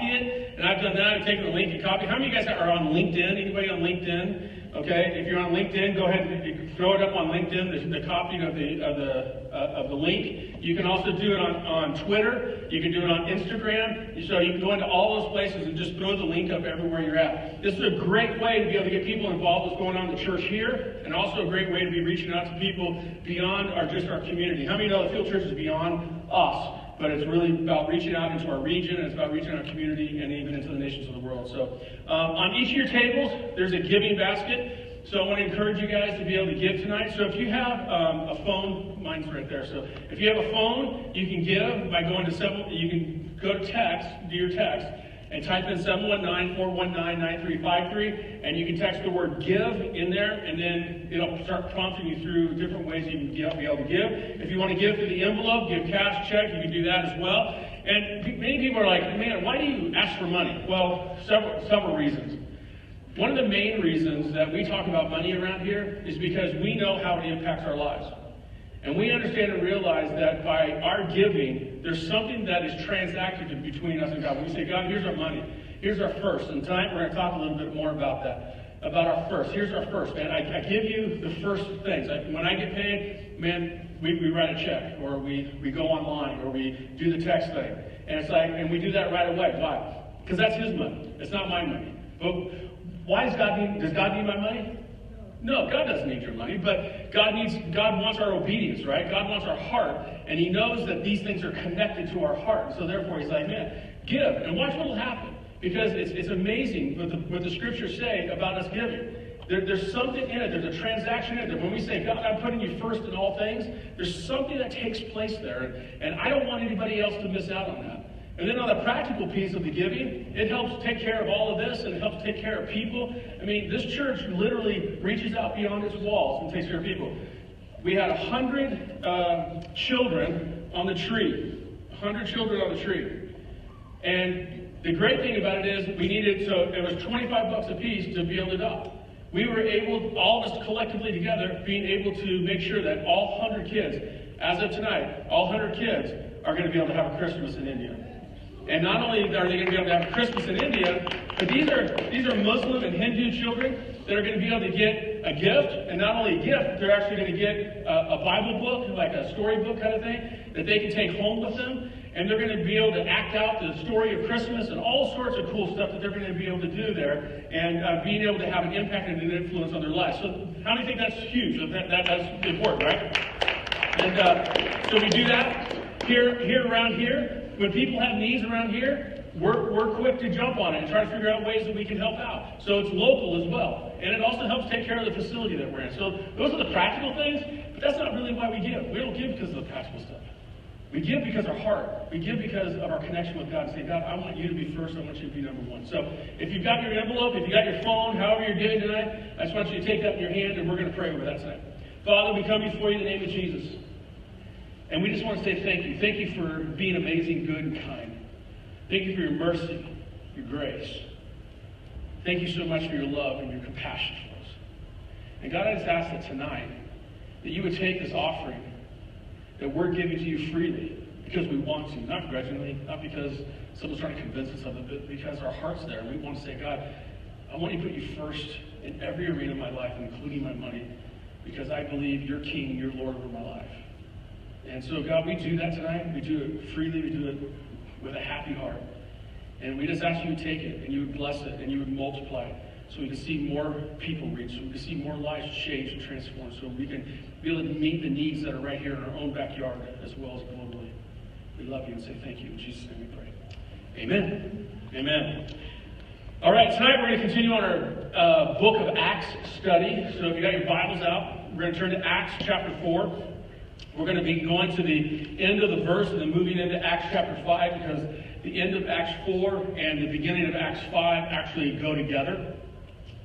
copy it, and I've done that. I've taken the link and copy. How many of you guys are on LinkedIn? Anybody on LinkedIn? Okay, if you're on LinkedIn, go ahead and throw it up on LinkedIn, the copy of the link. You can also do it on Twitter. You can do it on Instagram. So you can go into all those places and just throw the link up everywhere you're at. This is a great way to be able to get people involved with what's going on in the church here, and also a great way to be reaching out to people beyond just our community. How many know the Field Church is beyond us? But it's really about reaching out into our region, and it's about reaching our community, and even into the nations of the world. So on each of your tables, there's a giving basket. So I want to encourage you guys to be able to give tonight. So if you have a phone, mine's right there. So if you have a phone, you can give by going to you can go to text, do your text, and type in 719-419-9353, and you can text the word give in there, and then it'll start prompting you through different ways you can be able to give. If you want to give through the envelope, give cash, check, you can do that as well. And many people are like, man, why do you ask for money? Well, several reasons. One of the main reasons that we talk about money around here is because we know how it impacts our lives. And we understand and realize that by our giving, there's something that is transacted between us and God. When we say, God, here's our money, here's our first. And tonight we're going to talk a little bit more about that, about our first. Here's our first, man. I give you the first things. When I get paid, man, we write a check, or we go online, or we do the text thing. And it's like, and we do that right away. Why? Because that's his money. It's not my money. But why does God need my money? No, God doesn't need your money, but God wants our obedience, right? God wants our heart, and he knows that these things are connected to our heart. So therefore, he's like, man, give, and watch what will happen. Because it's amazing what the scriptures say about us giving. There's something in it. There's a transaction in it. When we say, God, I'm putting you first in all things, there's something that takes place there, and I don't want anybody else to miss out on that. And then on the practical piece of the giving, it helps take care of all of this, and it helps take care of people. I mean, this church literally reaches out beyond its walls and takes care of people. We had 100 children on the tree. 100 children on the tree. And the great thing about it is so it was $25 a piece to be able to adopt. We were able, all of us collectively together, being able to make sure that all 100 kids, as of tonight, all 100 kids are going to be able to have a Christmas in India. And not only are they going to be able to have Christmas in India, but these are Muslim and Hindu children that are going to be able to get a gift, and not only a gift, they're actually going to get a Bible book, like a storybook kind of thing, that they can take home with them, and they're going to be able to act out the story of Christmas and all sorts of cool stuff that they're going to be able to do there, and being able to have an impact and an influence on their lives. So how many think that's huge? That's important, right? And so we do that here around here. When people have needs around here, we're quick to jump on it and try to figure out ways that we can help out. So it's local as well. And it also helps take care of the facility that we're in. So those are the practical things, but that's not really why we give. We don't give because of the practical stuff. We give because of our heart. We give because of our connection with God and say, God, I want you to be first. I want you to be number one. So if you've got your envelope, if you've got your phone, however you're giving tonight, I just want you to take that in your hand, and we're going to pray over that tonight. Father, we come before you in the name of Jesus. And we just want to say thank you. Thank you for being amazing, good, and kind. Thank you for your mercy, your grace. Thank you so much for your love and your compassion for us. And God, I just ask that tonight that you would take this offering that we're giving to you freely because we want to, not grudgingly, not because someone's trying to convince us of it, but because our heart's there. And we want to say, God, I want you to put you first in every arena of my life, including my money, because I believe you're King, you're Lord over my life. And so, God, we do that tonight. We do it freely. We do it with a happy heart. And we just ask you to take it, and you would bless it, and you would multiply it, so we can see more people reached, so we can see more lives changed and transformed, so we can be able to meet the needs that are right here in our own backyard as well as globally. We love you and say thank you. In Jesus' name we pray. Amen. Amen. All right, tonight we're going to continue on our book of Acts study. So if you got your Bibles out, we're going to turn to Acts chapter 4. We're going to be going to the end of the verse and then moving into Acts chapter 5, because the end of Acts 4 and the beginning of Acts 5 actually go together.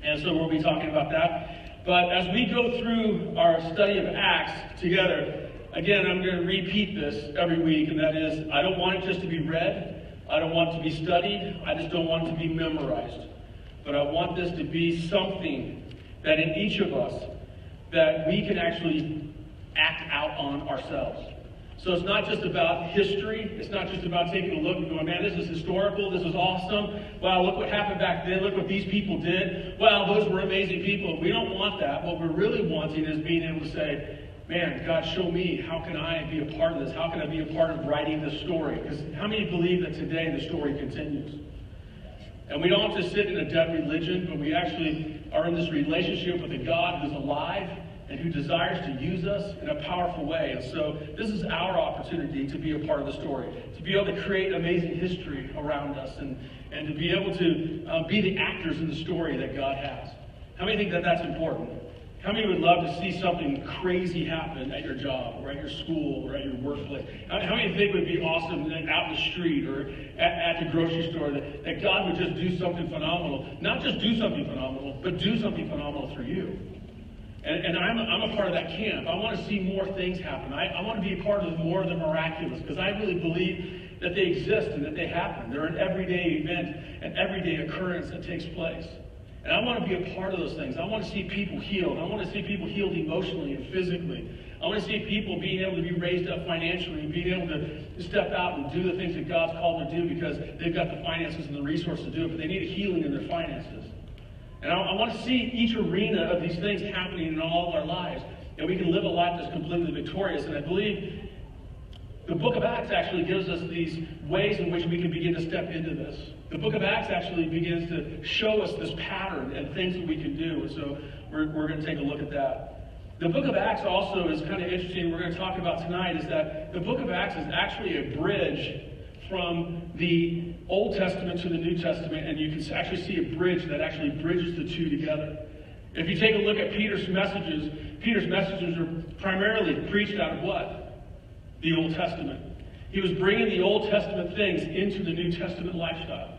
And so we'll be talking about that. But as we go through our study of Acts together, again, I'm going to repeat this every week, and that is, I don't want it just to be read. I don't want it to be studied. I just don't want it to be memorized. But I want this to be something that in each of us, that we can actually act out on ourselves. So it's not just about history. It's not just about taking a look and going, man, this is historical. This is awesome. Wow, look what happened back then. Look what these people did. Wow, those were amazing people. We don't want that. What we're really wanting is being able to say, man, God, show me, how can I be a part of this? How can I be a part of writing this story? Because how many believe that today the story continues? And we don't just sit in a dead religion, but we actually are in this relationship with a God who's alive and who desires to use us in a powerful way. And so this is our opportunity to be a part of the story, to be able to create amazing history around us, and to be able to be the actors in the story that God has. How many think that that's important? How many would love to see something crazy happen at your job, or at your school, or at your workplace? How many think it would be awesome out in the street or at the grocery store that God would just do something phenomenal? Not just do something phenomenal, but do something phenomenal through you. And I'm a part of that camp. I want to see more things happen. I want to be a part of more of the miraculous, because I really believe that they exist and that they happen. They're an everyday event, an everyday occurrence that takes place. And I want to be a part of those things. I want to see people healed. I want to see people healed emotionally and physically. I want to see people being able to be raised up financially and being able to step out and do the things that God's called them to do, because they've got the finances and the resources to do it, but they need a healing in their finances. And I want to see each arena of these things happening in all of our lives, and we can live a life that's completely victorious. And I believe the book of Acts actually gives us these ways in which we can begin to step into this. The book of Acts actually begins to show us this pattern and things that we can do. And so we're going to take a look at that. The book of Acts also is kind of interesting. We're going to talk about tonight is that the book of Acts is actually a bridge from the Old Testament to the New Testament, and you can actually see a bridge that actually bridges the two together. If you take a look at Peter's messages are primarily preached out of what? The Old Testament. He was bringing the Old Testament things into the New Testament lifestyle.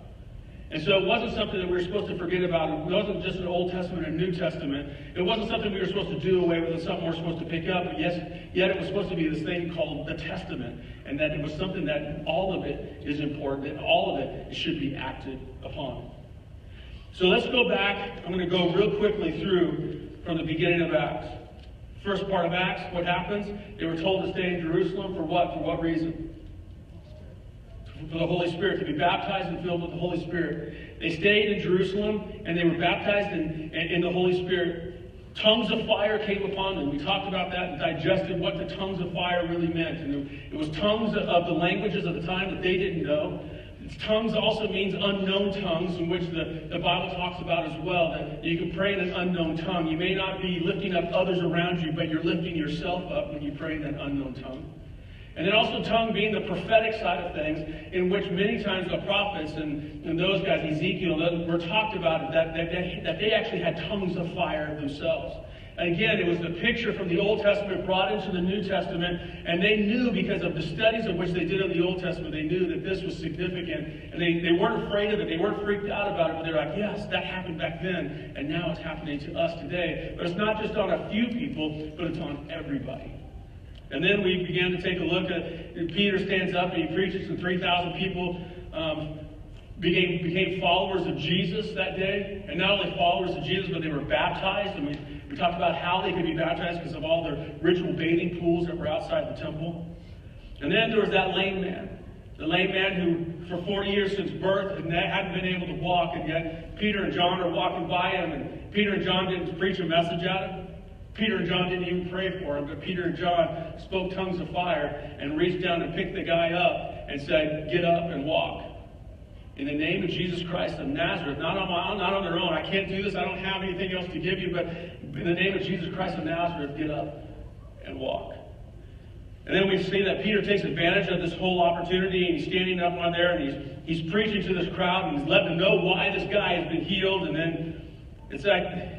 And so it wasn't something that we were supposed to forget about. It wasn't just an Old Testament and New Testament. It wasn't something we were supposed to do away with and something we're supposed to pick up. But yet it was supposed to be this thing called the Testament. And that it was something that all of it is important, and all of it should be acted upon. So let's go back. I'm going to go real quickly through from the beginning of Acts. First part of Acts, what happens? They were told to stay in Jerusalem for what? For what reason? For the Holy Spirit, to be baptized and filled with the Holy Spirit. They stayed in Jerusalem, and they were baptized in the Holy Spirit. Tongues of fire came upon them. We talked about that and digested what the tongues of fire really meant. And it was tongues of the languages of the time that they didn't know. Tongues also means unknown tongues, in which the Bible talks about as well, that you can pray in an unknown tongue. You may not be lifting up others around you, but you're lifting yourself up when you pray in that unknown tongue. And then also tongue being the prophetic side of things, in which many times the prophets and those guys, Ezekiel, were talked about that they actually had tongues of fire themselves. And again, it was the picture from the Old Testament brought into the New Testament, and they knew, because of the studies of which they did in the Old Testament, they knew that this was significant, and they weren't afraid of it, they weren't freaked out about it, but they're like, yes, that happened back then, and now it's happening to us today. But it's not just on a few people, but it's on everybody. And then we began to take a look at, Peter stands up and he preaches, and 3,000 people became followers of Jesus that day. And not only followers of Jesus, but they were baptized. And we talked about how they could be baptized because of all the ritual bathing pools that were outside the temple. And then there was that lame man. The lame man who, for 40 years since birth, hadn't been able to walk. And yet Peter and John are walking by him, and Peter and John didn't preach a message at him. Peter and John didn't even pray for him, but Peter and John spoke tongues of fire and reached down and picked the guy up and said, get up and walk. In the name of Jesus Christ of Nazareth, not on their own. I can't do this. I don't have anything else to give you, but in the name of Jesus Christ of Nazareth, get up and walk. And then we see that Peter takes advantage of this whole opportunity, and he's standing up on there, and he's preaching to this crowd, and he's letting them know why this guy has been healed. And then it's like,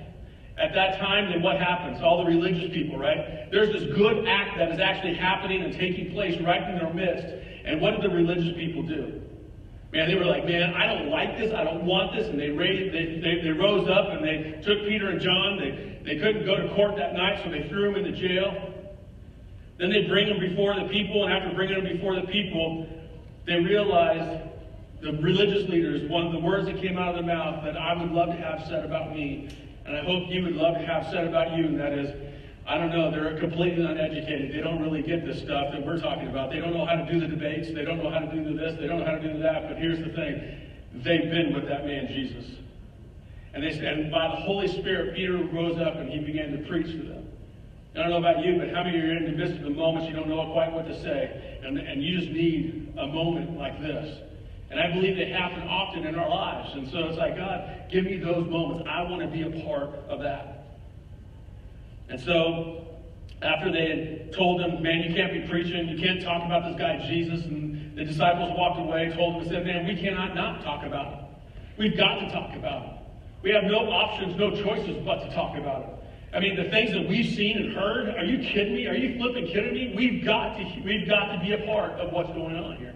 at that time, then what happens? All the religious people, right? There's this good act that is actually happening and taking place right in their midst. And what did the religious people do? Man, they were like, man, I don't like this. I don't want this. And they rose up and they took Peter and John. They couldn't go to court that night, so they threw them into jail. Then they bring them before the people, and after bringing them before the people, they realized, the religious leaders, one of the words that came out of their mouth that I would love to have said about me, and I hope you would love to have said about you, and that is, I don't know, they're completely uneducated. They don't really get this stuff that we're talking about. They don't know how to do the debates. They don't know how to do this. They don't know how to do that. But here's the thing. They've been with that man, Jesus. And by the Holy Spirit, Peter rose up and he began to preach to them. I don't know about you, but how many of you are in the midst of the moments you don't know quite what to say, and you just need a moment like this? And I believe they happen often in our lives. And so it's like, God, give me those moments. I want to be a part of that. And so after they had told them, man, you can't be preaching, you can't talk about this guy Jesus, and the disciples walked away, told them and said, man, we cannot not talk about him. We've got to talk about him. We have no options, no choices but to talk about it. I mean, the things that we've seen and heard, are you kidding me? Are you flipping kidding me? We've got to be a part of what's going on here.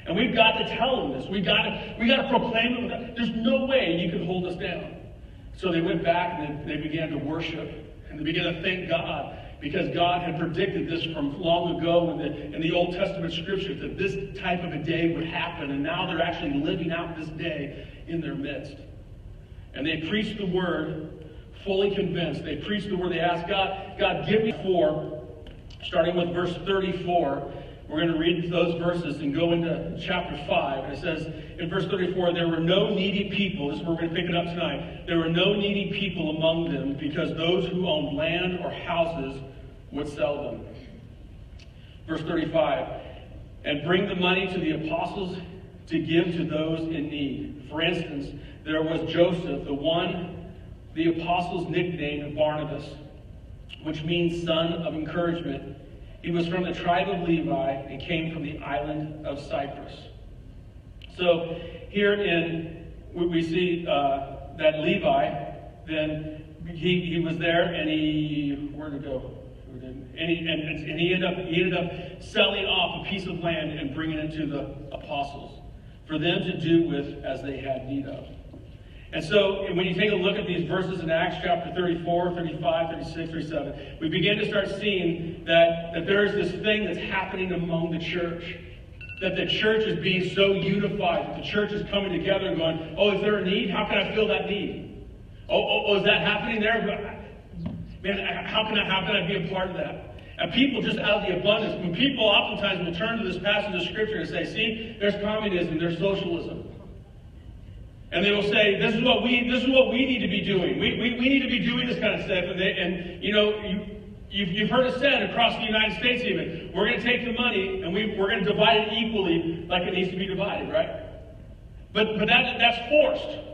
And we've got to tell them this. We've got to proclaim it. There's no way you can hold us down. So they went back and they began to worship. And they began to thank God, because God had predicted this from long ago in the Old Testament scriptures, that this type of a day would happen. And now they're actually living out this day in their midst. And they preached the word, fully convinced. They preached the word. They asked God, give me 4, starting with verse 34. We're going to read those verses and go into chapter 5. And it says in verse 34, there were no needy people. This is where we're going to pick it up tonight. There were no needy people among them, because those who owned land or houses would sell them. Verse 35, and bring the money to the apostles to give to those in need. For instance, there was Joseph, the one the apostles nicknamed Barnabas, which means son of encouragement. He was from the tribe of Levi and came from the island of Cyprus. So here we see that Levi, then he was there, and where'd it go? And he ended up selling off a piece of land and bringing it to the apostles for them to do with as they had need of. And so when you take a look at these verses in Acts chapter 34, 35, 36, 37, we begin to start seeing that there's this thing that's happening among the church. That the church is being so unified, that the church is coming together and going, oh, is there a need? How can I fill that need? Oh, is that happening there? Man, how can I be a part of that? And people just out of the abundance, when people oftentimes will turn to this passage of scripture and say, see, there's communism, there's socialism. And they will say, this is what we need to be doing. We need to be doing this kind of stuff. And you've heard it said across the United States even, we're going to take the money and we're going to divide it equally like it needs to be divided, right? But that's forced.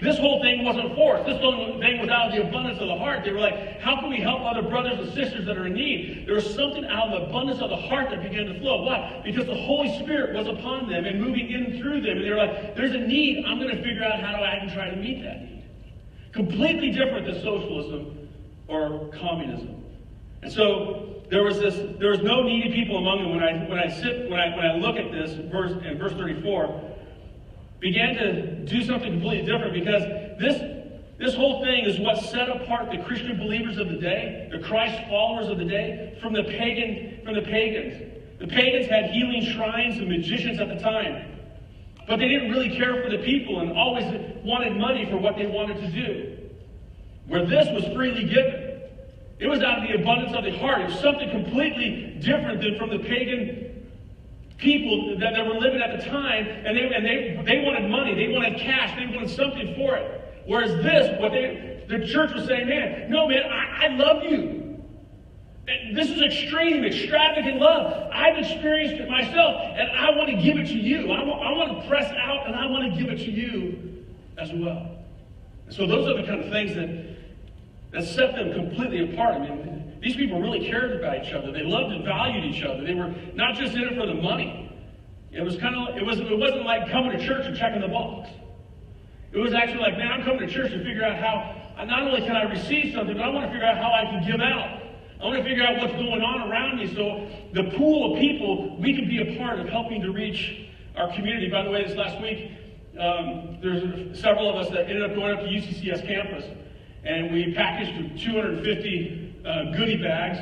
This whole thing wasn't forced. This whole thing was out of the abundance of the heart. They were like, how can we help other brothers and sisters that are in need? There was something out of the abundance of the heart that began to flow. Why? Because the Holy Spirit was upon them and moving in through them. And they were like, there's a need. I'm going to figure out how I can try to meet that need. Completely different than socialism or communism. And so there was no needy people among them. When I look at this verse in verse 34, began to do something completely different, because this whole thing is what set apart the Christian believers of the day, the Christ followers of the day, from the pagans. The pagans had healing shrines and magicians at the time, but they didn't really care for the people and always wanted money for what they wanted to do. Where this was freely given. It was out of the abundance of the heart. It was something completely different than from the pagan people that were living at the time, and they wanted money, they wanted cash, they wanted something for it. Whereas the church was saying, no man, I love you. This is extreme, extravagant love. I've experienced it myself, and I want to give it to you. I want to press out, and I want to give it to you as well. And so those are the kind of things that set them completely apart. I mean, these people really cared about each other. They loved and valued each other. They were not just in it for the money. It wasn't like coming to church and checking the box. It was actually like, man, I'm coming to church to figure out how, not only can I receive something, but I want to figure out how I can give out. I want to figure out what's going on around me, so the pool of people, we can be a part of helping to reach our community. By the way, this last week, there's several of us that ended up going up to UCCS campus, and we packaged 250 goodie bags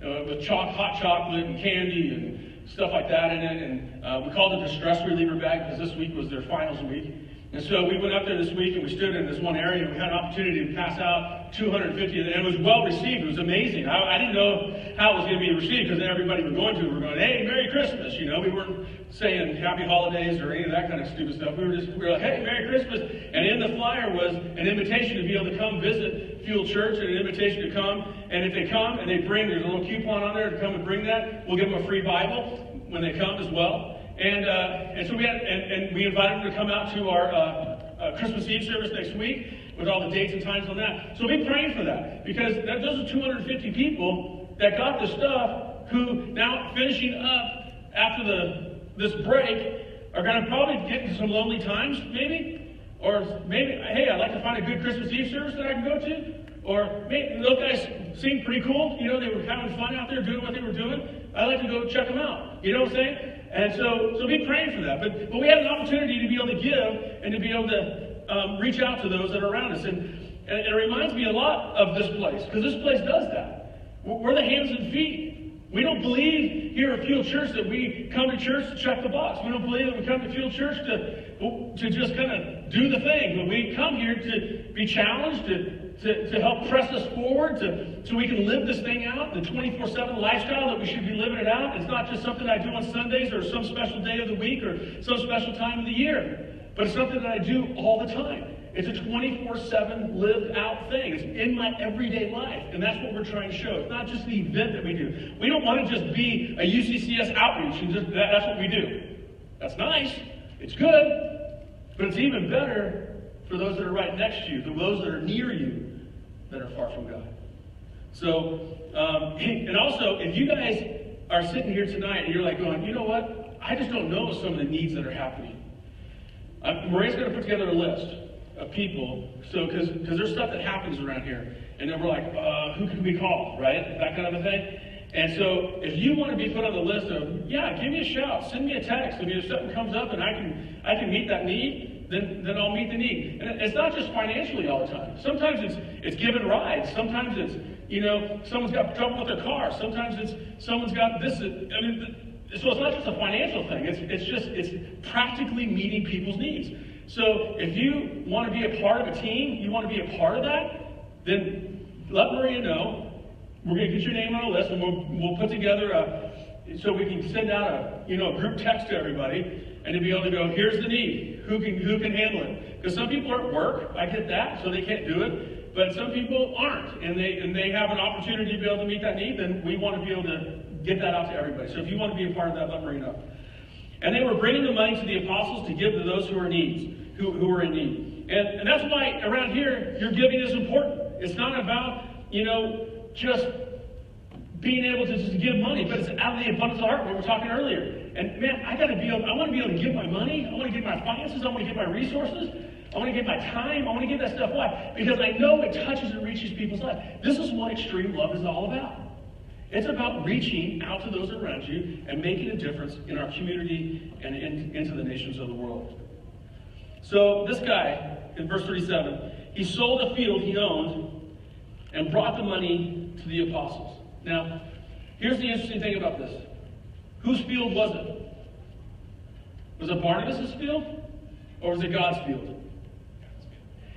with hot chocolate and candy and stuff like that in it. And we called it the stress reliever bag, because this week was their finals week. And so we went up there this week and we stood in this one area and we had an opportunity to pass out 250, and it was well received. It was amazing. I didn't know how it was going to be received because everybody we were going to were going, hey, Merry Christmas. You know, we weren't saying Happy Holidays or any of that kind of stupid stuff. We were like, hey, Merry Christmas. And in the flyer was an invitation to be able to come visit Fuel Church, and an invitation to come. And if they come and they bring, there's a little coupon on there to come and bring that. We'll give them a free Bible when they come as well. And so we had, and we invited them to come out to our Christmas Eve service next week with all the dates and times on that. So be praying for that, because those are 250 people that got the stuff who now finishing up after this break are going to probably get into some lonely times, maybe, or maybe, hey, I'd like to find a good Christmas Eve service that I can go to, or maybe those guys seemed pretty cool. You know, they were having fun out there doing what they were doing. I'd like to go check them out. You know what I'm saying? And so be praying for that. But we had an opportunity to be able to give and to be able to reach out to those that are around us. And it reminds me a lot of this place, because this place does that. We're the hands and feet. We don't believe here at Fuel Church that we come to church to check the box. We don't believe that we come to Fuel Church to just kind of do the thing. But we come here to be challenged, to help press us forward, so we can live this thing out, the 24/7 lifestyle that we should be living it out. It's not just something I do on Sundays or some special day of the week or some special time of the year, but it's something that I do all the time. It's a 24/7 lived out thing. It's in my everyday life, and that's what we're trying to show. It's not just the event that we do. We don't want to just be a UCCS outreach and just that's what we do. That's nice. It's good, but it's even better for those that are right next to you, for those that are near you, that are far from God. So, and also, if you guys are sitting here tonight and you're like going, you know what? I just don't know some of the needs that are happening. Maria's going to put together a list of people, so because there's stuff that happens around here, and then we're like, who can we call, right? That kind of a thing. And so, if you want to be put on the list of, yeah, give me a shout, send me a text. If something comes up and I can meet that need, then I'll meet the need. And it's not just financially all the time. Sometimes it's giving rides. Sometimes it's, you know, someone's got trouble with their car. Sometimes it's someone's got this. I mean, so it's not just a financial thing. It's practically meeting people's needs. So if you want to be a part of a team, you want to be a part of that, then let Maria know. We're going to get your name on a list, and we'll put together so we can send out a group text to everybody, and to be able to go, here's the need. Who can handle it? Because some people are at work. I get that, so they can't do it. But some people aren't, and they have an opportunity to be able to meet that need. Then we want to be able to get that out to everybody. So if you want to be a part of that, let Maria know. And they were bringing the money to the apostles to give to those who are in need. Who are in need. And that's why around here, your giving is important. It's not about, just being able to just give money, but it's out of the abundance of the heart, what we were talking earlier. And man, I want to be able to give my money. I want to give my finances. I want to give my resources. I want to give my time. I want to give that stuff. Why? Because I know it touches and reaches people's lives. This is what extreme love is all about. It's about reaching out to those around you and making a difference in our community and into the nations of the world. So this guy, in verse 37, he sold a field he owned and brought the money to the apostles. Now, here's the interesting thing about this. Whose field was it? Was it Barnabas' field? Or was it God's field?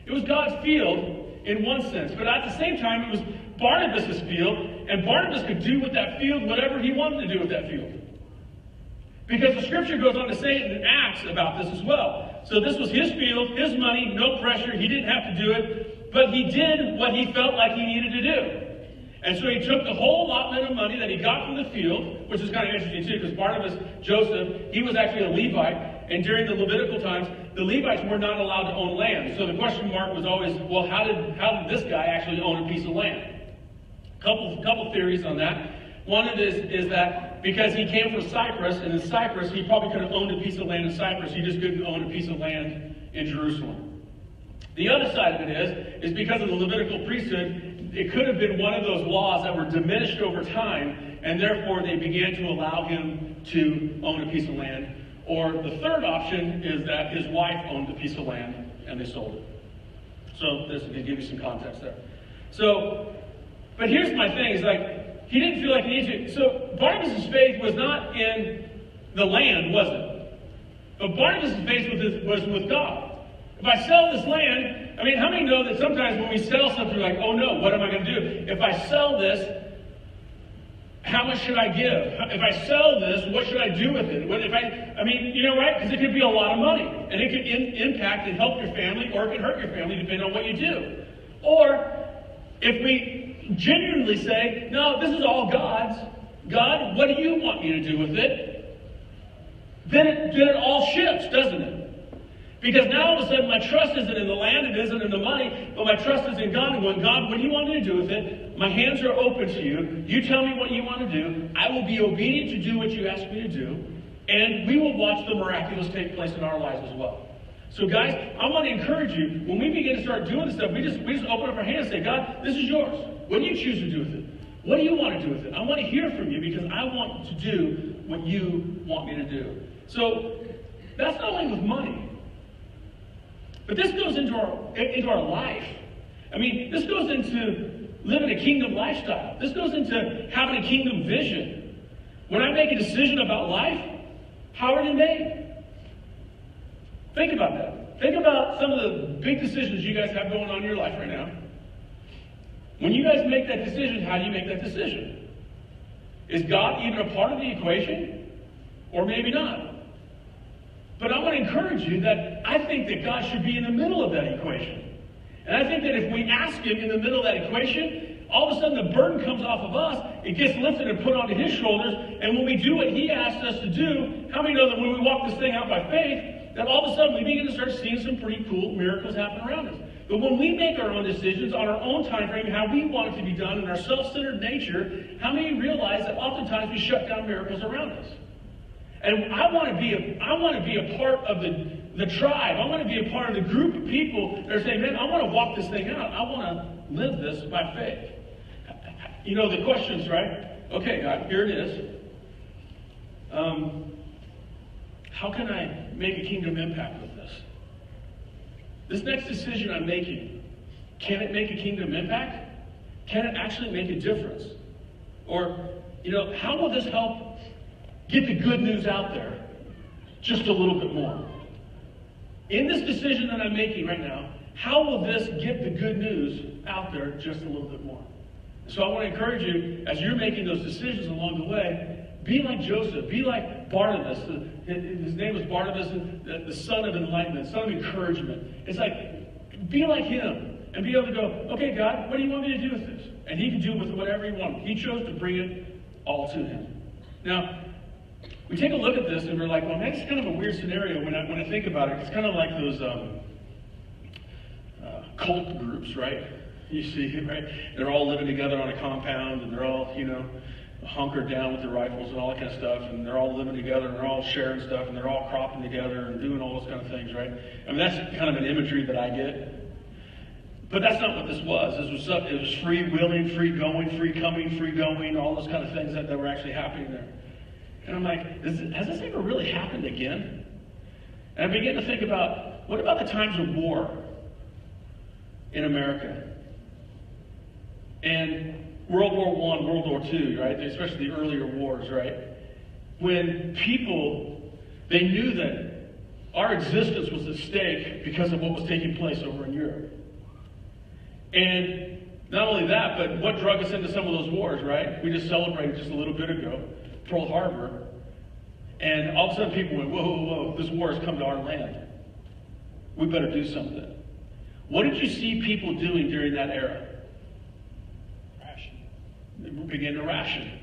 It was God's field in one sense, but at the same time, it was Barnabas' field, and Barnabas could do with that field whatever he wanted to do with that field. Because the scripture goes on to say it in Acts about this as well. So this was his field, his money, no pressure, he didn't have to do it, but he did what he felt like he needed to do. And so he took the whole allotment of money that he got from the field, which is kind of interesting too, because Barnabas, Joseph, he was actually a Levite, and during the Levitical times, the Levites were not allowed to own land. So the question mark was always, well, how did this guy actually own a piece of land? Couple theories on that. One of it is that because he came from Cyprus, and in Cyprus, he probably could have owned a piece of land in Cyprus. He just couldn't own a piece of land in Jerusalem. The other side of it is because of the Levitical priesthood, it could have been one of those laws that were diminished over time, and therefore they began to allow him to own a piece of land. Or the third option is that his wife owned a piece of land, and they sold it. So this will give you some context there. So, but here's my thing, is like, he didn't feel like he needed to. So Barnabas' faith was not in the land, was it? But Barnabas' faith was with God. If I sell this land, I mean, how many know that sometimes when we sell something, we're like, oh no, what am I going to do? If I sell this, how much should I give? If I sell this, what should I do with it? I mean, you know, right? Because it could be a lot of money. And it could impact and help your family, or it could hurt your family depending on what you do. Or if we genuinely say, no, this is all God's. God, what do you want me to do with it? Then it all shifts, doesn't it? Because now all of a sudden my trust isn't in the land, it isn't in the money, but my trust is in God. And going, God, what do you want me to do with it? My hands are open to you. You tell me what you want to do. I will be obedient to do what you ask me to do. And we will watch the miraculous take place in our lives as well. So guys, I want to encourage you, when we begin to start doing this stuff, we just open up our hands and say, God, this is yours. What do you choose to do with it? What do you want to do with it? I want to hear from you because I want to do what you want me to do. So that's not only with money. But this goes into our life. I mean, this goes into living a kingdom lifestyle. This goes into having a kingdom vision. When I make a decision about life, how are they made? Think about that. Think about some of the big decisions you guys have going on in your life right now. When you guys make that decision, how do you make that decision? Is God even a part of the equation? Or maybe not? But I want to encourage you that I think that God should be in the middle of that equation. And I think that if we ask Him in the middle of that equation, all of a sudden the burden comes off of us, it gets lifted and put onto His shoulders, and when we do what He asks us to do, how many know that when we walk this thing out by faith, that all of a sudden we begin to start seeing some pretty cool miracles happen around us. But when we make our own decisions on our own time frame, how we want it to be done in our self-centered nature, how many realize that oftentimes we shut down miracles around us? And I want to be a part of the tribe. I want to be a part of the group of people that are saying, man, I want to walk this thing out. I want to live this by faith. You know, the questions, right? Okay, God, here it is. How can I make a kingdom impact with this? This next decision I'm making, can it make a kingdom impact? Can it actually make a difference? Or, you know, how will this help get the good news out there just a little bit more? In this decision that I'm making right now, how will this get the good news out there just a little bit more? So I want to encourage you, as you're making those decisions along the way, be like Joseph, be like Barnabas. His name was Barnabas, the son of enlightenment, son of encouragement. It's like, be like him and be able to go, okay, God, what do you want me to do with this? And he can do with whatever he wanted. He chose to bring it all to him. Now, we take a look at this and we're like, well, man, it's kind of a weird scenario when I think about it. It's kind of like those cult groups, right? You see, right? They're all living together on a compound and they're all, you know, hunkered down with their rifles and all that kind of stuff, and they're all living together and they're all sharing stuff and they're all cropping together and doing all those kind of things, right? I mean, that's kind of an imagery that I get. But that's not what this was. It was free willing, free going, free coming, free going, all those kind of things that were actually happening there. And I'm like, has this ever really happened again? And I begin to think about, what about the times of war in America? And World War I, World War II, right? Especially the earlier wars, right? When people, they knew that our existence was at stake because of what was taking place over in Europe. And not only that, but what drug us into some of those wars, right? We just celebrated just a little bit ago, Pearl Harbor. And all of a sudden people went, whoa, whoa, whoa, this war has come to our land. We better do something. What did you see people doing during that era? They began to ration.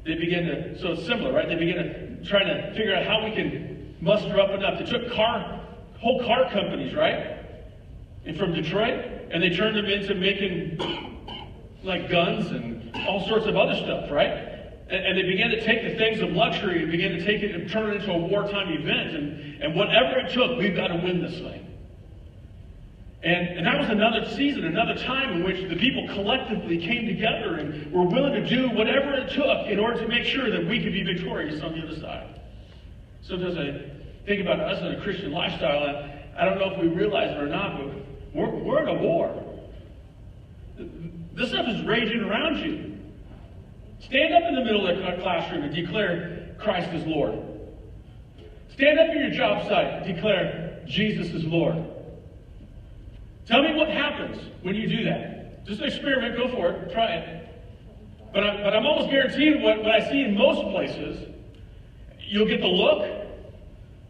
They began to, so it's similar, right? They began to try to figure out how we can muster up enough. They took whole car companies, right? And from Detroit, and they turned them into making like guns and all sorts of other stuff, right? And they began to take the things of luxury and began to take it and turn it into a wartime event. And whatever it took, we've got to win this thing. And that was another season, another time in which the people collectively came together and were willing to do whatever it took in order to make sure that we could be victorious on the other side. So as I think about us in a Christian lifestyle, I don't know if we realize it or not, but we're in a war. This stuff is raging around you. Stand up in the middle of the classroom and declare Christ is Lord. Stand up in your job site and declare Jesus is Lord. Tell me what happens when you do that. Just an experiment, go for it, try it. But I'm almost guaranteed what I see in most places, you'll get the look.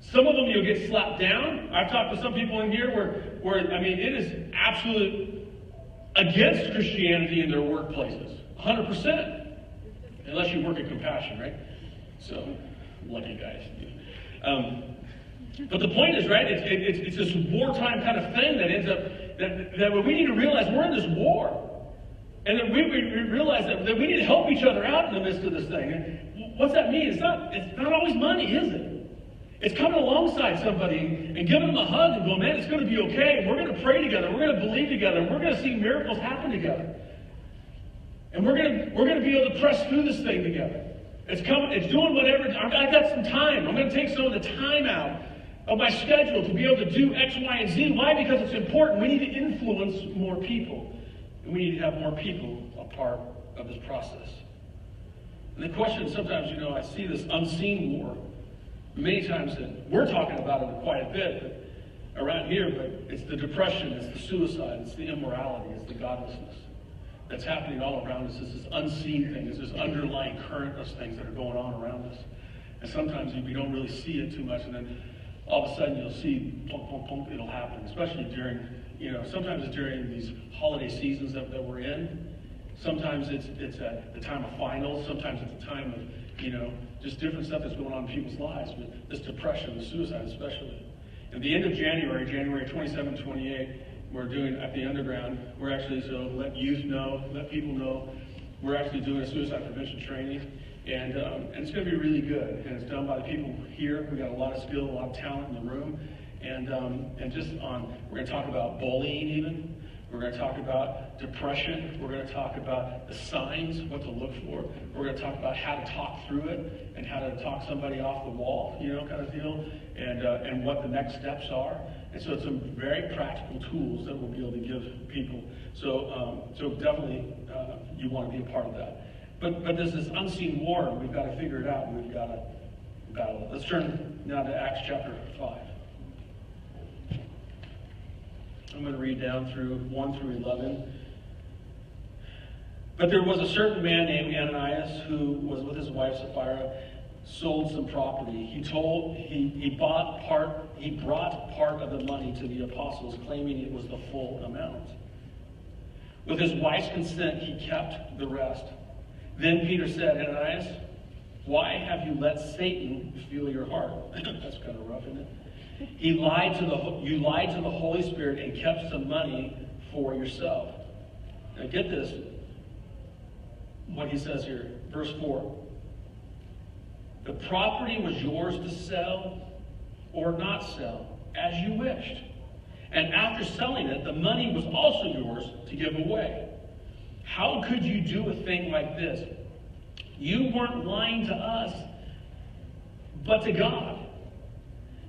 Some of them you'll get slapped down. I've talked to some people in here where it is absolute against Christianity in their workplaces. 100%. Unless you work at Compassion, right? So, lucky guys. But the point is, right, it's this wartime kind of thing that ends up, that we need to realize we're in this war. And that we realize that we need to help each other out in the midst of this thing. And what's that mean? It's not always money, is it? It's coming alongside somebody and giving them a hug and going, man, it's going to be okay. We're going to pray together. We're going to believe together. And we're going to see miracles happen together. And we're going to be able to press through this thing together. It's coming. It's doing whatever. I've got some time. I'm going to take some of the time out of my schedule to be able to do X, Y, and Z. Why? Because it's important. We need to influence more people. And we need to have more people a part of this process. And the question sometimes, I see this unseen war. Many times that we're talking about it quite a bit around here, but it's the depression, it's the suicide, it's the immorality, it's the godlessness that's happening all around us. It's this unseen thing, it's this underlying current of things that are going on around us. And sometimes we don't really see it too much, and then all of a sudden you'll see, pump, pump, pump, it'll happen, especially during, sometimes it's during these holiday seasons that we're in. Sometimes it's at the time of finals, sometimes it's the time of, just different stuff that's going on in people's lives, but this depression, the suicide especially. At the end of January 27, 28, we're doing at the underground, we're actually, so let youth know, let people know, we're actually doing a suicide prevention training, and it's going to be really good, and it's done by the people here. We got a lot of skill, a lot of talent in the room, and we're going to talk about bullying even. We're going to talk about depression. We're going to talk about the signs, what to look for. We're going to talk about how to talk through it and how to talk somebody off the wall, kind of deal, and what the next steps are. And so it's some very practical tools that we'll be able to give people. So definitely you want to be a part of that. But there's this unseen war, and we've got to figure it out, and we've got to. Let's turn now to Acts chapter 5. I'm going to read down through 1 through 11. But there was a certain man named Ananias who was with his wife Sapphira, sold some property. He brought part of the money to the apostles, claiming it was the full amount. With his wife's consent, he kept the rest. Then Peter said, Ananias, why have you let Satan fill your heart? That's kind of rough, isn't it? You lied to the Holy Spirit and kept some money for yourself. Now get this, what he says here, verse 4. The property was yours to sell or not sell, as you wished. And after selling it, the money was also yours to give away. How could you do a thing like this? You weren't lying to us, but to God.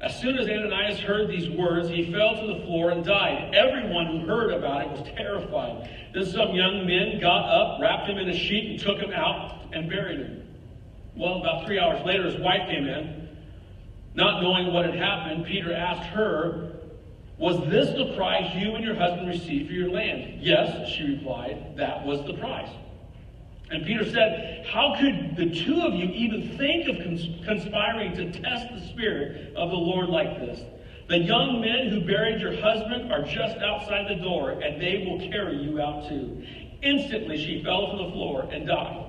As soon as Ananias heard these words, he fell to the floor and died. Everyone who heard about it was terrified. Then some young men got up, wrapped him in a sheet, and took him out and buried him. Well, about 3 hours later, his wife came in. Not knowing what had happened, Peter asked her, was this the price you and your husband received for your land? Yes, she replied, that was the price. And Peter said, how could the two of you even think of conspiring to test the Spirit of the Lord like this? The young men who buried your husband are just outside the door, and they will carry you out too. Instantly she fell to the floor and died.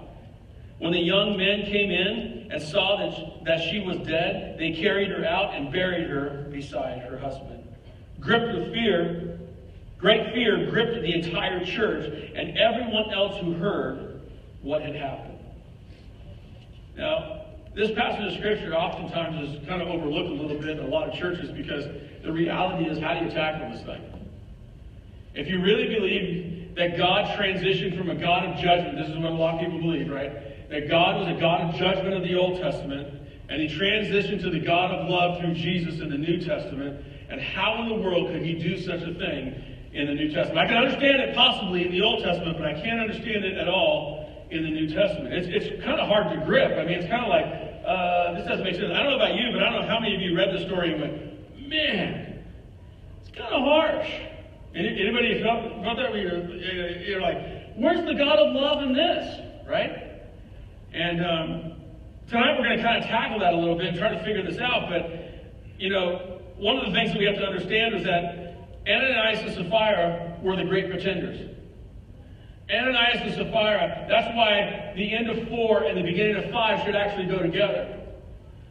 When the young men came in and saw that she was dead, they carried her out and buried her beside her husband. Gripped with fear, great fear gripped the entire church and everyone else who heard what had happened. Now, this passage of Scripture oftentimes is kind of overlooked a little bit in a lot of churches because the reality is, how do you tackle this thing? If you really believe that God transitioned from a God of judgment, this is what a lot of people believe, right? That God was a God of judgment of the Old Testament, and he transitioned to the God of love through Jesus in the New Testament, and how in the world could he do such a thing in the New Testament? I can understand it possibly in the Old Testament, but I can't understand it at all in the New Testament. It's kind of hard to grip. I mean, it's kind of like, this doesn't make sense. I don't know about you, but I don't know how many of you read the story and went, man, it's kind of harsh. Anybody felt that? You're like, where's the God of love in this, right? And tonight we're going to kind of tackle that a little bit and try to figure this out. But, one of the things that we have to understand is that Ananias and Sapphira were the great pretenders. Ananias and Sapphira, that's why the end of 4 and the beginning of 5 should actually go together.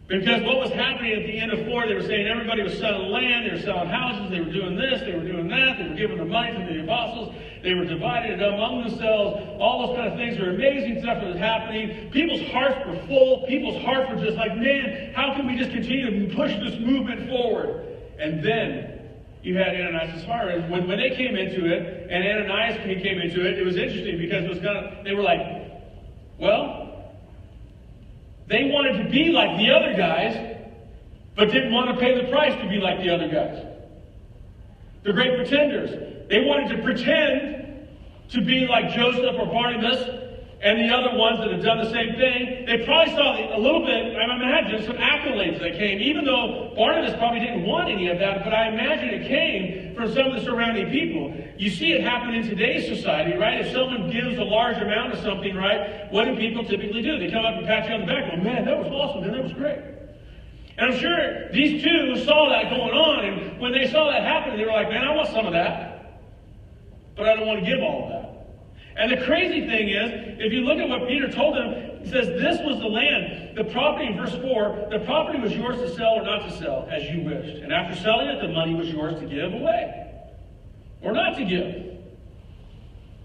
Because what was happening at the end of 4, they were saying everybody was selling land, they were selling houses, they were doing this, they were doing that, they were giving the money to the apostles, they were divided among themselves, all those kind of things. There were amazing stuff that was happening. People's hearts were full. People's hearts were just like, man, how can we just continue to push this movement forward? And then you had Ananias and Sapphira. When they came into it, and Ananias came into it, it was interesting because it was they were like, well, they wanted to be like the other guys, but didn't want to pay the price to be like the other guys. The great pretenders. They wanted to pretend to be like Joseph or Barnabas and the other ones that had done the same thing. They probably saw a little bit, I imagine, some accolades that came, even though Barnabas probably didn't want any of that, but I imagine it came from some of the surrounding people. You see it happen in today's society, right? If someone gives a large amount of something, right, what do people typically do? They come up and pat you on the back, go, man, that was awesome, man, that was great. And I'm sure these two saw that going on, and when they saw that happen, they were like, man, I want some of that, but I don't want to give all of that. And the crazy thing is, if you look at what Peter told them, he says, this was the land. The property in verse 4, the property was yours to sell or not to sell, as you wished. And after selling it, the money was yours to give away, or not to give.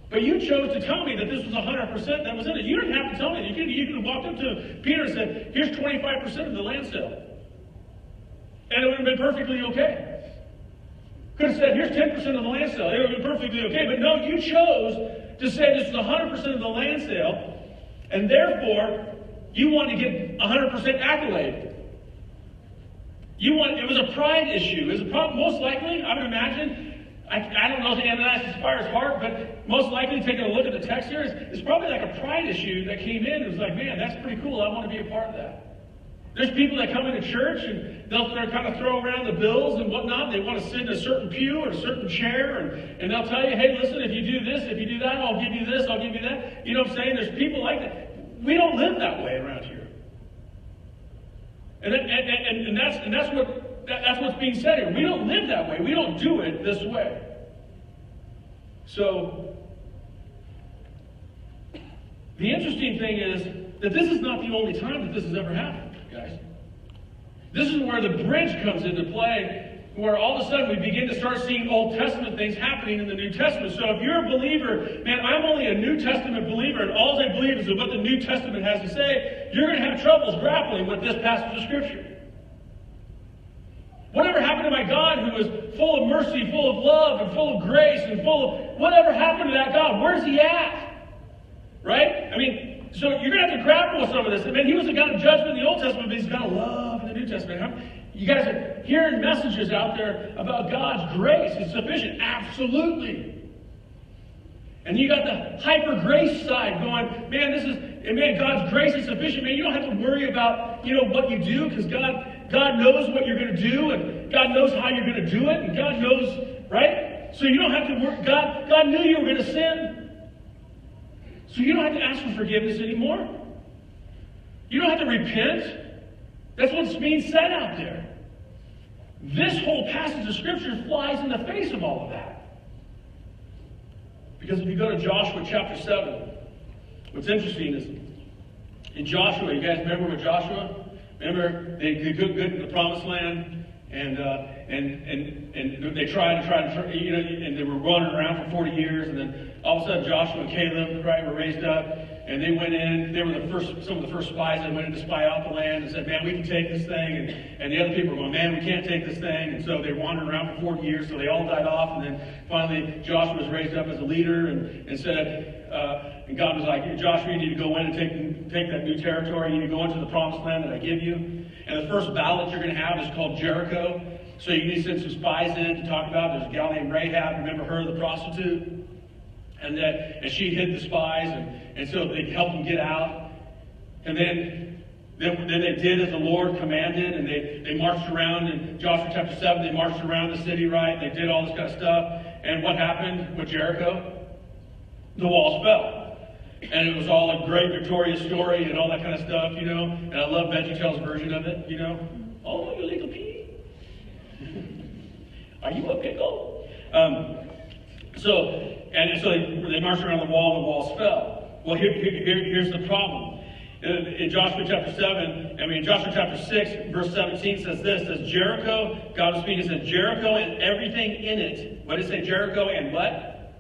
But you chose to tell me that this was 100% that was in it. You didn't have to tell me. You could have walked up to Peter and said, here's 25% of the land sale. And it would have been perfectly okay. Could have said, here's 10% of the land sale. It would have been perfectly okay. But no, you chose to say this is 100% of the land sale, and therefore, you want to get 100% accolade. It was a pride issue. It was most likely, I would imagine, I don't know if Ananias and Sapphira's heart, but most likely, taking a look at the text here, it's probably like a pride issue that came in. It was like, man, that's pretty cool. I want to be a part of that. There's people that come into church and they'll kind of throw around the bills and whatnot. They want to sit in a certain pew or a certain chair, and they'll tell you, hey, listen, if you do this, if you do that, I'll give you this, I'll give you that. You know what I'm saying? There's people like that. We don't live that way around here. And that's what's being said here. We don't live that way. We don't do it this way. So the interesting thing is that this is not the only time that this has ever happened. Guys. This is where the bridge comes into play, where all of a sudden we begin to start seeing Old Testament things happening in the New Testament. So if you're a believer, man, I'm only a New Testament believer, and all I believe is what the New Testament has to say, you're going to have troubles grappling with this passage of Scripture. Whatever happened to my God who was full of mercy, full of love, and full of grace, and full of... Whatever happened to that God? Where's he at? Right? I mean... So you're going to have to grapple with some of this. I mean, he was a God of judgment in the Old Testament, but he's a God of love in the New Testament. You guys are hearing messages out there about God's grace is sufficient. Absolutely. And you got the hyper grace side going, man, God's grace is sufficient. Man, you don't have to worry about, what you do, because God knows what you're going to do, and God knows how you're going to do it, and God knows, right? So you don't have to worry. God knew you were going to sin. So you don't have to ask for forgiveness anymore. You don't have to repent. That's what's being said out there. This whole passage of Scripture flies in the face of all of that. Because if you go to Joshua chapter 7, what's interesting is in Joshua, you guys remember with Joshua? Remember, they did good in the promised land, and they tried, and they were running around for 40 years, and then all of a sudden Joshua and Caleb, right, were raised up, and they went in. They were some of the first spies that went in to spy out the land and said, man, we can take this thing. And the other people were going, man, we can't take this thing. And so they wandered around for 40 years, so they all died off. And then finally Joshua was raised up as a leader and said, and God was like, Joshua, you need to go in and take that new territory. You need to go into the promised land that I give you. And the first battle that you're going to have is called Jericho. So you need to send some spies in to talk about. There's a gal named Rahab. Remember her, the prostitute? And she hid the spies, and so they helped them get out. And then Then they did as the Lord commanded, and they marched around in Joshua chapter 7. They marched around the city, right? They did all this kind of stuff. And what happened with Jericho? The walls fell. And it was all a great victorious story and all that kind of stuff, you know. And I love VeggieTales' version of it, you know. Oh, you little pea. Are you a pickle? So they marched around the wall and the walls fell. Well, here's the problem. In Joshua chapter 6, verse 17 says this, says Jericho, God was speaking, says Jericho and everything in it. What did it say? Jericho and what?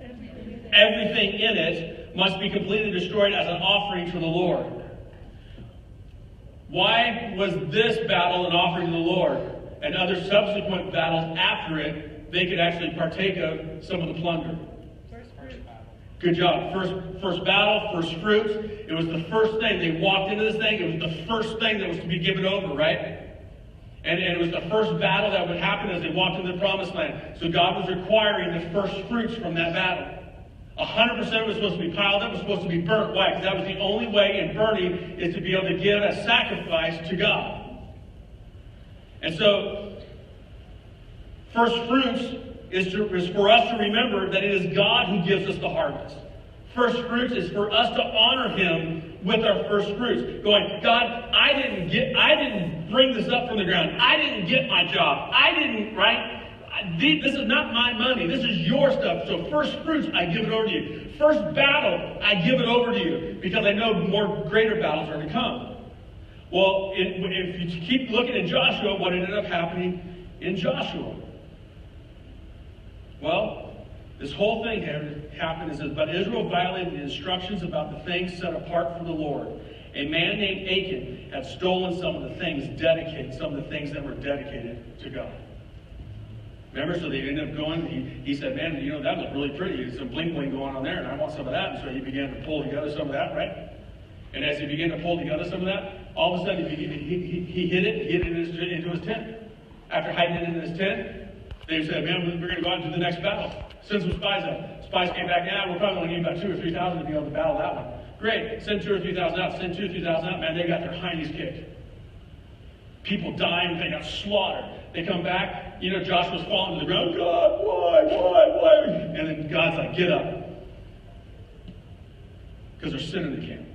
Everything in it must be completely destroyed as an offering to the Lord. Why was this battle an offering to the Lord? And other subsequent battles after it, they could actually partake of some of the plunder. Good job. First battle, first fruits. It was the first thing. They walked into this thing. It was the first thing that was to be given over, right? And it was the first battle that would happen as they walked into the promised land. So God was requiring the first fruits from that battle. 100% was supposed to be piled up, was supposed to be burnt. Why? Because that was the only way in burning is to be able to give a sacrifice to God. And so, first fruits is for us to remember that it is God who gives us the harvest. First fruits is for us to honor Him with our first fruits. Going, God, I didn't bring this up from the ground. I didn't get my job. Right? This is not my money. This is your stuff. So first fruits, I give it over to you. First battle, I give it over to you. Because I know more greater battles are to come. Well, if you keep looking at Joshua, what ended up happening in Joshua? Well, this whole thing happened. It says, but Israel violated the instructions about the things set apart for the Lord. A man named Achan had stolen some of the things that were dedicated to God. Remember, so they ended up going, he said, man, you know, that looked really pretty. There's some bling bling going on there, and I want some of that. And so he began to pull together some of that, right? And as he began to pull together some of that, all of a sudden he hid it into his tent. After hiding it in his tent, they said, man, we're going to go out to the next battle. Send some spies out. Spies came back, we're probably going to need about 2,000 or 3,000 to be able to battle that one. Great, send 2,000 or 3,000 out. Send 2,000 or 3,000 out. Man, they got their hindies kicked. People dying, they got slaughtered. They come back, you know, Joshua's falling to the ground. God, why? And then God's like, get up. Because there's sin in the camp.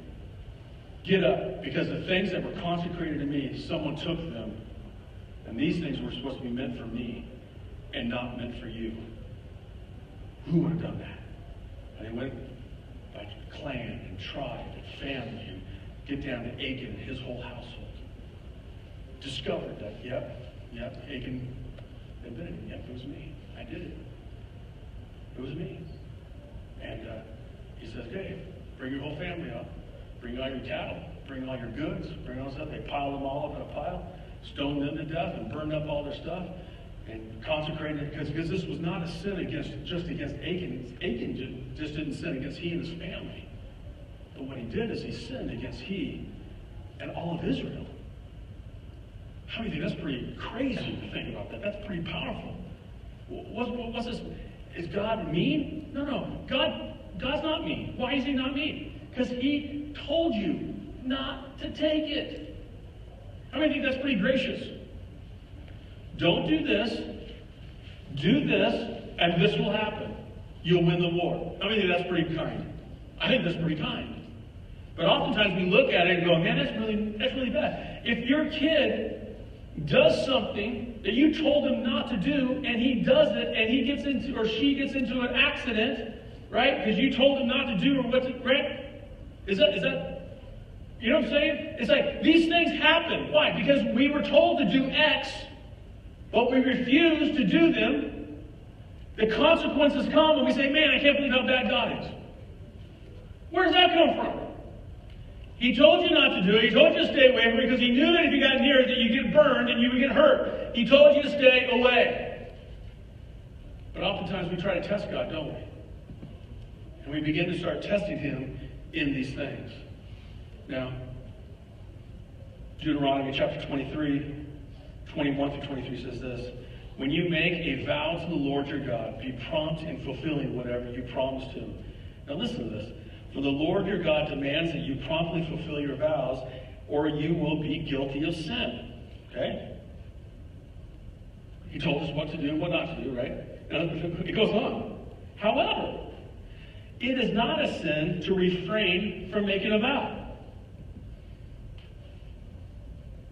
Get up, because the things that were consecrated to me, someone took them. And these things were supposed to be meant for me and not meant for you. Who would have done that? And they went by clan and tribe and family and get down to Achan and his whole household. Discovered that, yep, Achan admitted it. Yep, it was me. I did it. It was me. And he says, okay, bring your whole family up. Bring all your cattle. Bring all your goods. Bring all stuff. They piled them all up in a pile, stoned them to death, and burned up all their stuff, and consecrated it. Because this was not a sin just against Achan. Achan just didn't sin against he and his family. But what he did is he sinned against he and all of Israel. How do you think that's pretty crazy to think about that? That's pretty powerful. What's this? Is God mean? No. God's not mean. Why is he not mean? Because he told you not to take it. How many think that's pretty gracious? Don't do this, and this will happen. You'll win the war. How many think that's pretty kind? I think that's pretty kind. But oftentimes we look at it and go, man, that's really bad. If your kid does something that you told him not to do, and he does it, and he gets into, or she gets into an accident, right? Because you told him not to do, or what's it, right? Is that, you know what I'm saying? It's like, these things happen. Why? Because we were told to do X, but we refuse to do them. The consequences come, and we say, man, I can't believe how bad God is. Where does that come from? He told you not to do it. He told you to stay away from it because he knew that if you got near it, that you'd get burned and you would get hurt. He told you to stay away. But oftentimes we try to test God, don't we? And we begin to start testing him in these things. Now, Deuteronomy chapter 23, 21 through 23 says this. When you make a vow to the Lord your God, be prompt in fulfilling whatever you promised him. Now listen to this. For the Lord your God demands that you promptly fulfill your vows, or you will be guilty of sin. Okay? He told us what to do and what not to do, right? And it goes on. However, it is not a sin to refrain from making a vow.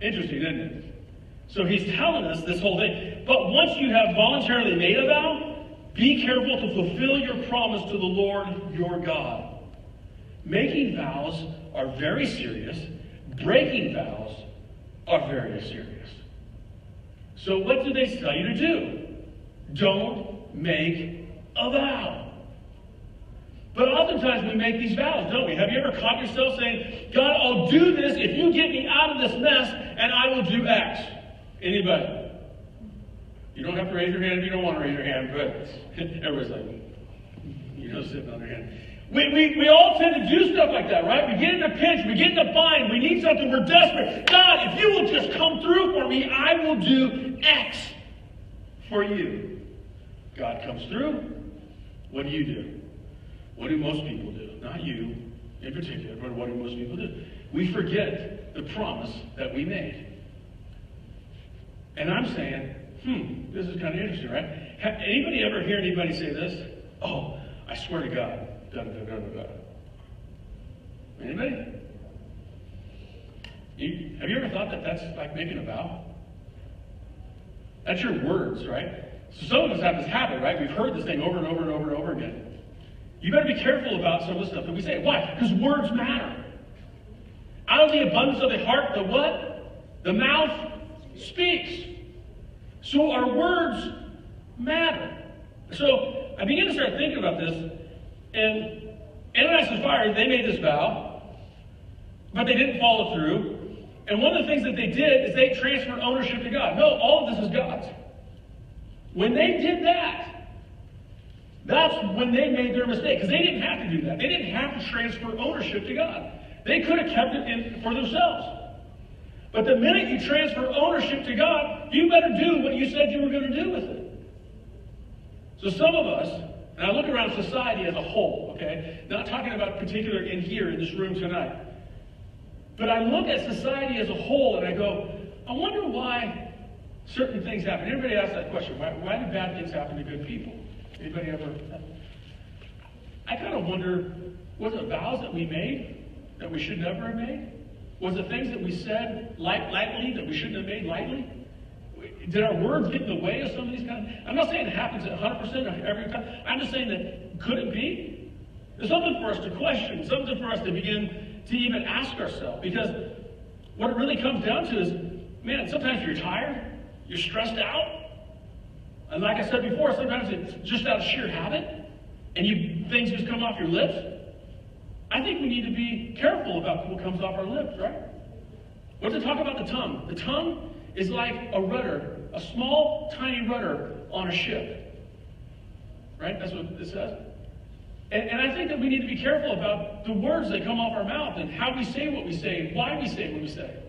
Interesting, isn't it? So he's telling us this whole thing. But once you have voluntarily made a vow, be careful to fulfill your promise to the Lord your God. Making vows are very serious. Breaking vows are very serious. So what do they tell you to do? Don't make a vow. But oftentimes we make these vows, don't we? Have you ever caught yourself saying, God, I'll do this if you get me out of this mess, and I will do X? Anybody? You don't have to raise your hand if you don't want to raise your hand, but everybody's like, sitting on their hand. We all tend to do stuff like that, right? We get in a pinch, we get in a bind, we need something, we're desperate. God, if you will just come through for me, I will do X for you. God comes through. What do? What do most people do? Not you in particular, but what do most people do? We forget the promise that we made. And I'm saying, this is kind of interesting, right? Anybody ever hear anybody say this? Oh, I swear to God. Da, da, da, da, da. Anybody? Have you ever thought that that's like making a vow? That's your words, right? So some of us have this habit, right? We've heard this thing over and over and over and over again. You better be careful about some of the stuff that we say. Why? Because words matter. Out of the abundance of the heart, the what? The mouth speaks. So our words matter. So I began to start thinking about this, and Ananias and Sapphira, they made this vow, but they didn't follow through. And one of the things that they did is they transferred ownership to God. No, all of this is God's. When they did that, that's when they made their mistake, because they didn't have to do that. They didn't have to transfer ownership to God. They could have kept it for themselves. But the minute you transfer ownership to God, you better do what you said you were going to do with it. So some of us, and I look around society as a whole, okay? Not talking about particular in here in this room tonight. But I look at society as a whole and I go, I wonder why certain things happen. Everybody asks that question. Why do bad things happen to good people? Anybody ever? I kind of wonder, was it vows that we made that we should never have made? Was it things that we said lightly that we shouldn't have made lightly? Did our words get in the way of some of these kinds? I'm not saying it happens 100% every time. I'm just saying that could it be? There's something for us to question, something for us to begin to even ask ourselves. Because what it really comes down to is, man, sometimes you're tired, you're stressed out. And like I said before, sometimes it's just out of sheer habit, and things just come off your lips. I think we need to be careful about what comes off our lips, right? What does it talk about the tongue? The tongue is like a rudder, a small, tiny rudder on a ship. Right? That's what it says. And I think that we need to be careful about the words that come off our mouth and how we say what we say and why we say what we say.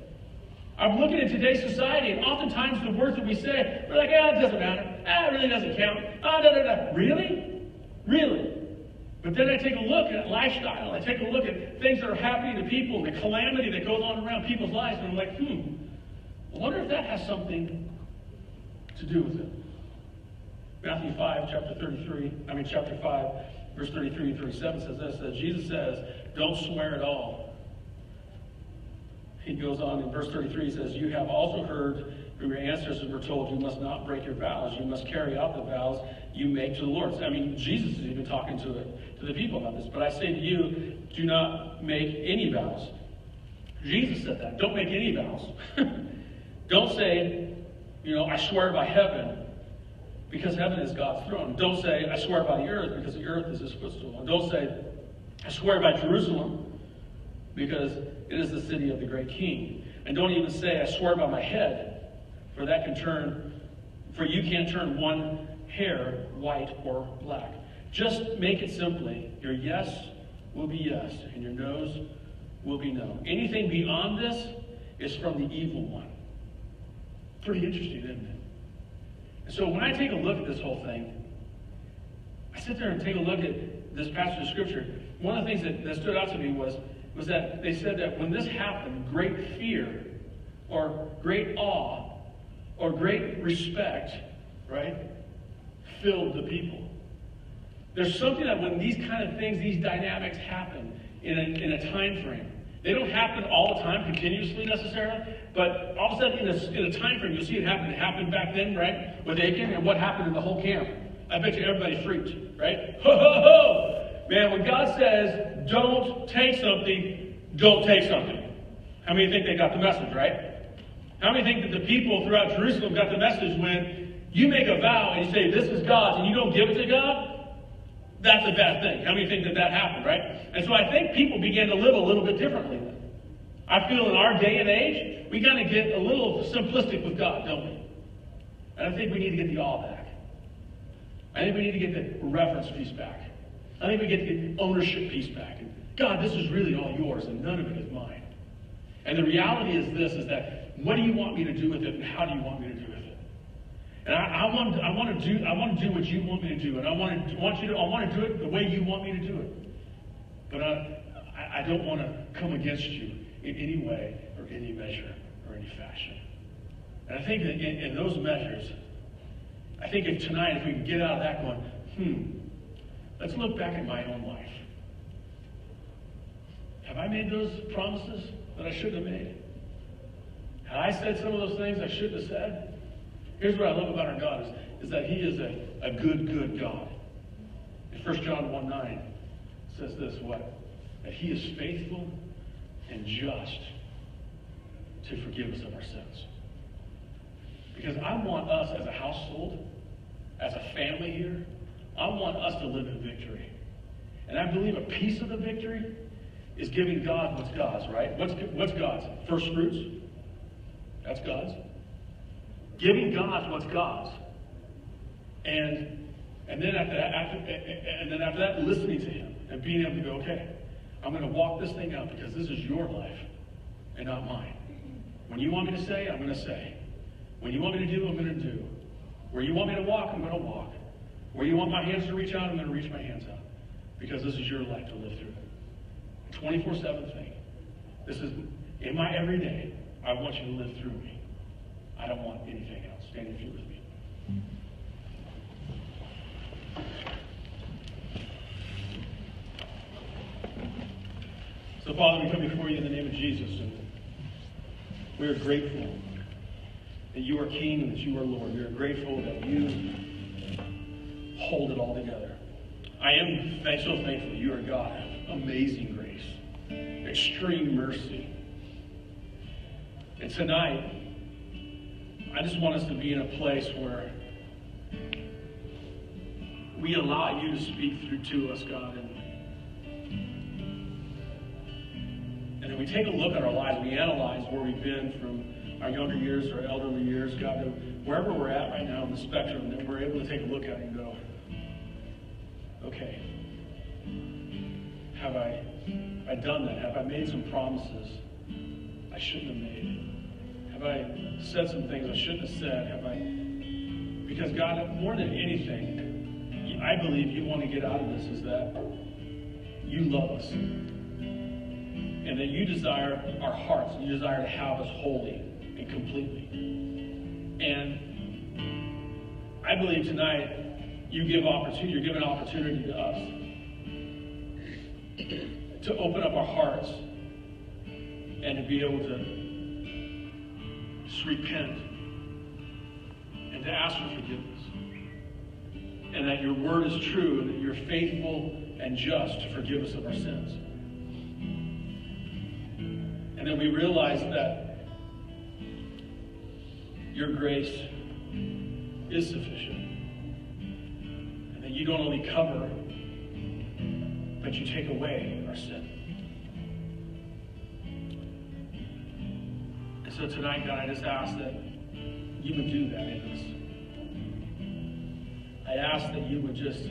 I'm looking at today's society, and oftentimes the words that we say, we're like, it doesn't matter. It really doesn't count. Really? Really? But then I take a look at lifestyle. I take a look at things that are happening to people, the calamity that goes on around people's lives, and I'm like, I wonder if that has something to do with it. Matthew 5, chapter 5, verse 33 and 37 says this, that Jesus says, don't swear at all. He goes on in verse 33, he says, you have also heard from your ancestors were told you must not break your vows. You must carry out the vows you make to the Lord. I mean, Jesus is even talking to the people about this. But I say to you, do not make any vows. Jesus said that. Don't make any vows. Don't say, I swear by heaven, because heaven is God's throne. Don't say, I swear by the earth, because the earth is his footstool. And don't say, I swear by Jerusalem, because it is the city of the great king. And don't even say, I swear by my head, for you can't turn one hair white or black. Just make it simply. Your yes will be yes, and your no's will be no. Anything beyond this is from the evil one. Pretty interesting, isn't it? And so when I take a look at this whole thing, I sit there and take a look at this passage of Scripture. One of the things that stood out to me was was that they said that when this happened, great fear or great awe or great respect, right, filled the people. There's something that when these kind of things, these dynamics happen in a time frame, they don't happen all the time, continuously necessarily, but all of a sudden in a time frame, you'll see it happen. It happened back then, right, with Achan, and what happened in the whole camp. I bet you everybody freaked, right? Ho, ho, ho! Man, when God says, don't take something, don't take something. How many think they got the message, right? How many think that the people throughout Jerusalem got the message when you make a vow and you say, this is God's, and you don't give it to God? That's a bad thing. How many think that happened, right? And so I think people began to live a little bit differently then. I feel in our day and age, we kind of get a little simplistic with God, don't we? And I think we need to get the awe back. I think we need to get the reverence piece back. I think we get the ownership piece back. And God, this is really all yours, and none of it is mine. And the reality is this, is that what do you want me to do with it, and how do you want me to do with it? And I want to do what you want me to do, and I want to do it the way you want me to do it. But I don't want to come against you in any way or any measure or any fashion. And I think that in those measures, I think if tonight, if we can get out of that going, let's look back at my own life. Have I made those promises that I shouldn't have made? Had I said some of those things I shouldn't have said? Here's what I love about our God is that he is a good, good God. In 1 John 1:9 it says this, what? That he is faithful and just to forgive us of our sins. Because I want us as a household, as a family here, I want us to live in victory. And I believe a piece of the victory is giving God what's God's, right? What's God's? First fruits? That's God's. Giving God what's God's. And then after that, listening to him and being able to go, okay, I'm going to walk this thing out because this is your life and not mine. When you want me to say, I'm going to say. When you want me to do, I'm going to do. Where you want me to walk, I'm going to walk. Where you want my hands to reach out, I'm going to reach my hands out. Because this is your life to live through. 24/7 thing. This is, in my everyday, I want you to live through me. I don't want anything else. Stand if you're with me. So, Father, we come before you in the name of Jesus, and we are grateful that you are King and that you are Lord. We are grateful that you hold it all together. I am so thankful you are God of amazing grace, extreme mercy. And tonight, I just want us to be in a place where we allow you to speak through to us, God. And then we take a look at our lives. We analyze where we've been from our younger years, our elderly years, God, wherever we're at right now in the spectrum, that we're able to take a look at it and go, okay, have I done that? Have I made some promises I shouldn't have made? Have I said some things I shouldn't have said? Because God, more than anything, I believe you want to get out of this is that you love us. And that you desire our hearts. You desire to have us wholly and completely. And I believe tonight you're giving opportunity to us to open up our hearts and to be able to just repent and to ask for forgiveness. And that your word is true and that you're faithful and just to forgive us of our sins. And then we realize that your grace is sufficient. And that you don't only cover, but you take away our sin. And so tonight, God, I just ask that you would do that in us. I ask that you would just,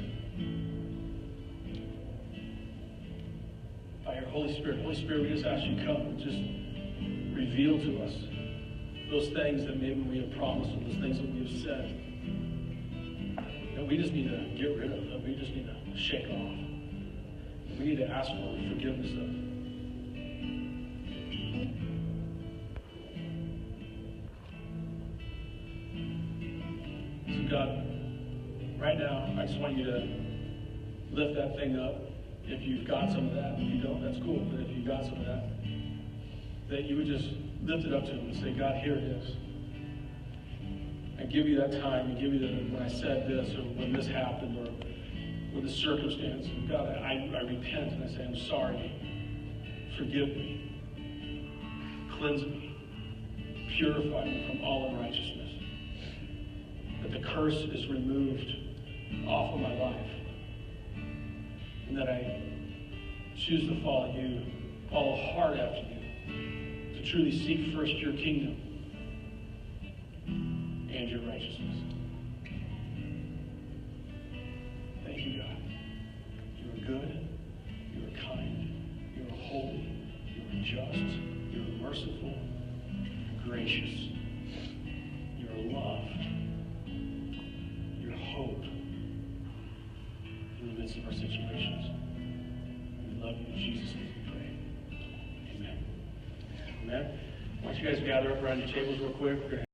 by your Holy Spirit, we just ask you to come and just reveal to us those things that maybe we have promised or those things that we have said that we just need to get rid of, that we just need to shake off. We need to ask for forgiveness of. just want you to lift that thing up. If you've got some of that, if you don't, that's cool. But if you've got some of that you would just lift it up to him and say, God, here it is. I give you that time, and give you when I said this, or when this happened, or with the circumstance. And God, I repent, and I say, I'm sorry. Forgive me. Cleanse me. Purify me from all unrighteousness. That the curse is removed off of my life. And that I choose to follow you, follow hard after you, to truly seek first your kingdom and your righteousness. Thank you, God. You are good, you are kind, you are holy, you are just, you are merciful, you are gracious, you are loved, you are hope in the midst of our situations. We love you in Jesus' name we pray. Amen. Amen. I want you guys to gather up around your tables real quick.